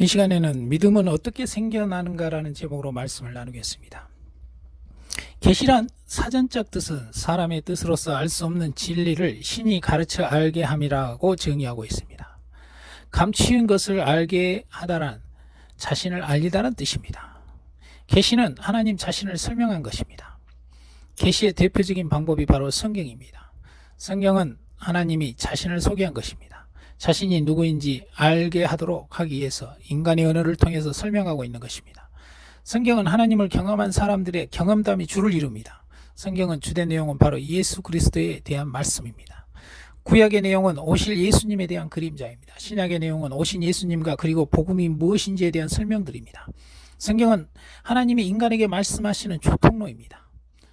이 시간에는 믿음은 어떻게 생겨나는가라는 제목으로 말씀을 나누겠습니다. 계시란 사전적 뜻은 사람의 뜻으로서 알 수 없는 진리를 신이 가르쳐 알게 함이라고 정의하고 있습니다. 감추인 것을 알게 하다란 자신을 알리다는 뜻입니다. 계시는 하나님 자신을 설명한 것입니다. 계시의 대표적인 방법이 바로 성경입니다. 성경은 하나님이 자신을 소개한 것입니다. 자신이 누구인지 알게 하도록 하기 위해서 인간의 언어를 통해서 설명하고 있는 것입니다. 성경은 하나님을 경험한 사람들의 경험담이 주를 이룹니다. 성경은 주된 내용은 바로 예수 그리스도에 대한 말씀입니다. 구약의 내용은 오실 예수님에 대한 그림자입니다. 신약의 내용은 오신 예수님과 그리고 복음이 무엇인지에 대한 설명들입니다. 성경은 하나님이 인간에게 말씀하시는 주통로입니다.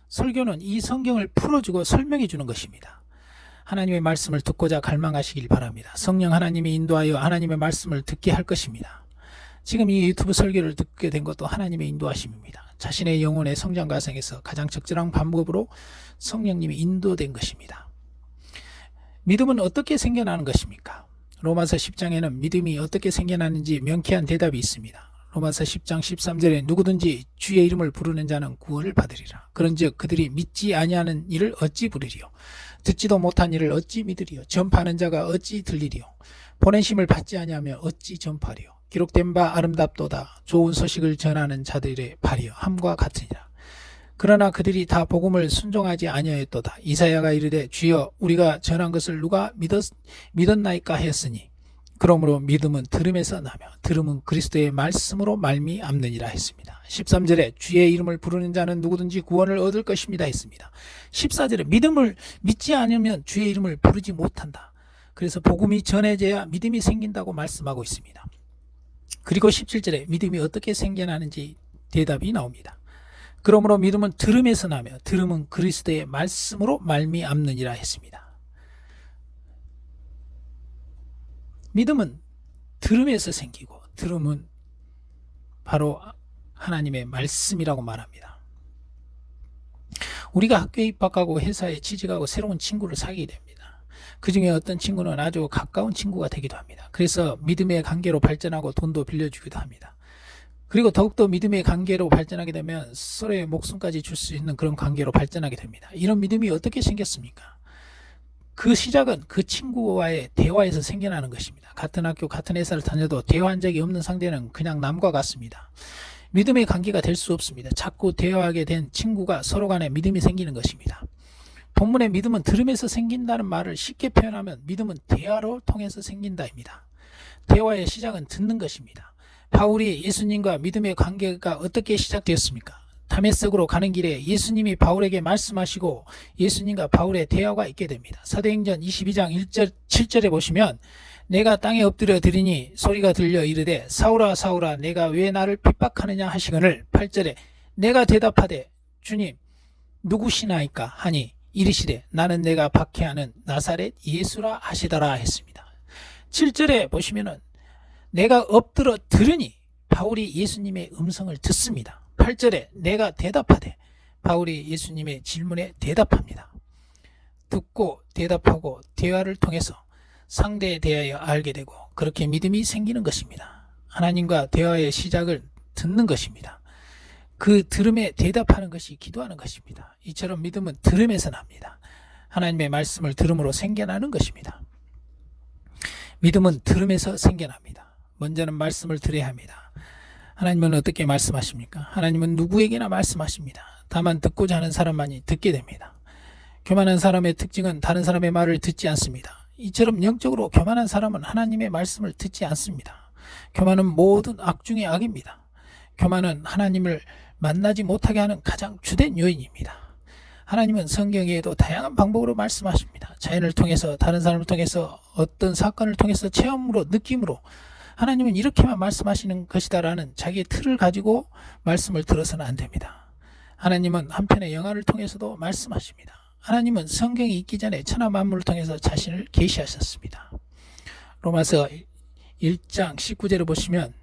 설교는 이 성경을 풀어주고 설명해 주는 것입니다. 하나님의 말씀을 듣고자 갈망하시길 바랍니다. 성령 하나님이 인도하여 하나님의 말씀을 듣게 할 것입니다. 지금 이 유튜브 설교를 듣게 된 것도 하나님의 인도하심입니다. 자신의 영혼의 성장 과정에서 가장 적절한 방법으로 성령님이 인도된 것입니다. 믿음은 어떻게 생겨나는 것입니까? 로마서 10장에는 믿음이 어떻게 생겨나는지 명쾌한 대답이 있습니다. 로마서 10장 13절에 누구든지 주의 이름을 부르는 자는 구원을 받으리라. 그런즉 그들이 믿지 아니하는 일을 어찌 부르리요? 듣지도 못한 일을 어찌 믿으리요? 전파하는 자가 어찌 들리리요? 보내심을 받지 아니하며 어찌 전파리요? 기록된 바 아름답도다. 좋은 소식을 전하는 자들의 발이요 함과 같으니라. 그러나 그들이 다 복음을 순종하지 아니하였도다. 이사야가 이르되 주여 우리가 전한 것을 누가 믿었나이까 하였으니 그러므로 믿음은 들음에서 나며 들음은 그리스도의 말씀으로 말미암느니라 했습니다. 13절에 주의 이름을 부르는 자는 누구든지 구원을 얻을 것입니다 했습니다. 14절에 믿음을 믿지 않으면 주의 이름을 부르지 못한다. 그래서 복음이 전해져야 믿음이 생긴다고 말씀하고 있습니다. 그리고 17절에 믿음이 어떻게 생겨나는지 대답이 나옵니다. 그러므로 믿음은 들음에서 나며 들음은 그리스도의 말씀으로 말미암느니라 했습니다. 믿음은 들음에서 생기고 들음은 바로 하나님의 말씀이라고 말합니다. 우리가 학교에 입학하고 회사에 취직하고 새로운 친구를 사귀게 됩니다. 그 중에 어떤 친구는 아주 가까운 친구가 되기도 합니다. 그래서 믿음의 관계로 발전하고 돈도 빌려주기도 합니다. 그리고 더욱더 믿음의 관계로 발전하게 되면 서로의 목숨까지 줄 수 있는 그런 관계로 발전하게 됩니다. 이런 믿음이 어떻게 생겼습니까? 그 시작은 그 친구와의 대화에서 생겨나는 것입니다. 같은 학교 같은 회사를 다녀도 대화한 적이 없는 상대는 그냥 남과 같습니다. 믿음의 관계가 될 수 없습니다. 자꾸 대화하게 된 친구가 서로 간에 믿음이 생기는 것입니다. 본문의 믿음은 들음에서 생긴다는 말을 쉽게 표현하면 믿음은 대화로 통해서 생긴다입니다. 대화의 시작은 듣는 것입니다. 바울이 예수님과 믿음의 관계가 어떻게 시작되었습니까? 다메섹으로 가는 길에 예수님이 바울에게 말씀하시고 예수님과 바울의 대화가 있게 됩니다. 사도행전 22장 1절 7절에 보시면 내가 땅에 엎드려 드리니 소리가 들려 이르되 사울아 사울아 내가 왜 나를 핍박하느냐 하시거늘 8절에 내가 대답하되 주님 누구시나이까 하니 이르시되 나는 내가 박해하는 나사렛 예수라 하시더라 했습니다. 7절에 보시면은 내가 엎드려 들으니 바울이 예수님의 음성을 듣습니다. 8절에 내가 대답하되 바울이 예수님의 질문에 대답합니다. 듣고 대답하고 대화를 통해서 상대에 대하여 알게 되고 그렇게 믿음이 생기는 것입니다. 하나님과 대화의 시작을 듣는 것입니다. 그 들음에 대답하는 것이 기도하는 것입니다. 이처럼 믿음은 들음에서 납니다. 하나님의 말씀을 들음으로 생겨나는 것입니다. 믿음은 들음에서 생겨납니다. 먼저는 말씀을 들어야 합니다. 하나님은 어떻게 말씀하십니까? 하나님은 누구에게나 말씀하십니다. 다만 듣고자 하는 사람만이 듣게 됩니다. 교만한 사람의 특징은 다른 사람의 말을 듣지 않습니다. 이처럼 영적으로 교만한 사람은 하나님의 말씀을 듣지 않습니다. 교만은 모든 악 중의 악입니다. 교만은 하나님을 만나지 못하게 하는 가장 주된 요인입니다. 하나님은 성경에도 다양한 방법으로 말씀하십니다. 자연을 통해서 다른 사람을 통해서 어떤 사건을 통해서 체험으로 느낌으로 하나님은 이렇게만 말씀하시는 것이다라는 자기의 틀을 가지고 말씀을 들어서는 안 됩니다. 하나님은 한편의 영화를 통해서도 말씀하십니다. 하나님은 성경이 있기 전에 천하 만물을 통해서 자신을 계시하셨습니다. 로마서 1장 19절을 보시면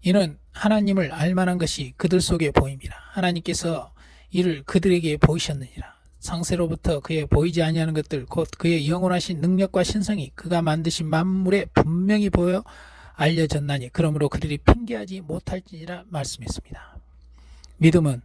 이는 하나님을 알만한 것이 그들 속에 보임이라. 하나님께서 이를 그들에게 보이셨느니라. 상세로부터 그의 보이지 아니하는 것들 곧 그의 영원하신 능력과 신성이 그가 만드신 만물에 분명히 보여 알려졌나니 그러므로 그들이 핑계하지 못할지니라 말씀했습니다. 믿음은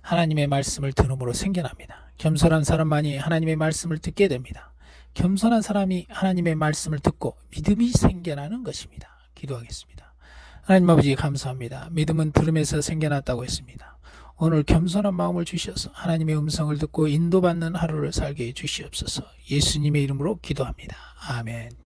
하나님의 말씀을 들음으로 생겨납니다. 겸손한 사람만이 하나님의 말씀을 듣게 됩니다. 겸손한 사람이 하나님의 말씀을 듣고 믿음이 생겨나는 것입니다. 기도하겠습니다. 하나님 아버지 감사합니다. 믿음은 들음에서 생겨났다고 했습니다. 오늘 겸손한 마음을 주셔서 하나님의 음성을 듣고 인도받는 하루를 살게 해 주시옵소서. 예수님의 이름으로 기도합니다. 아멘.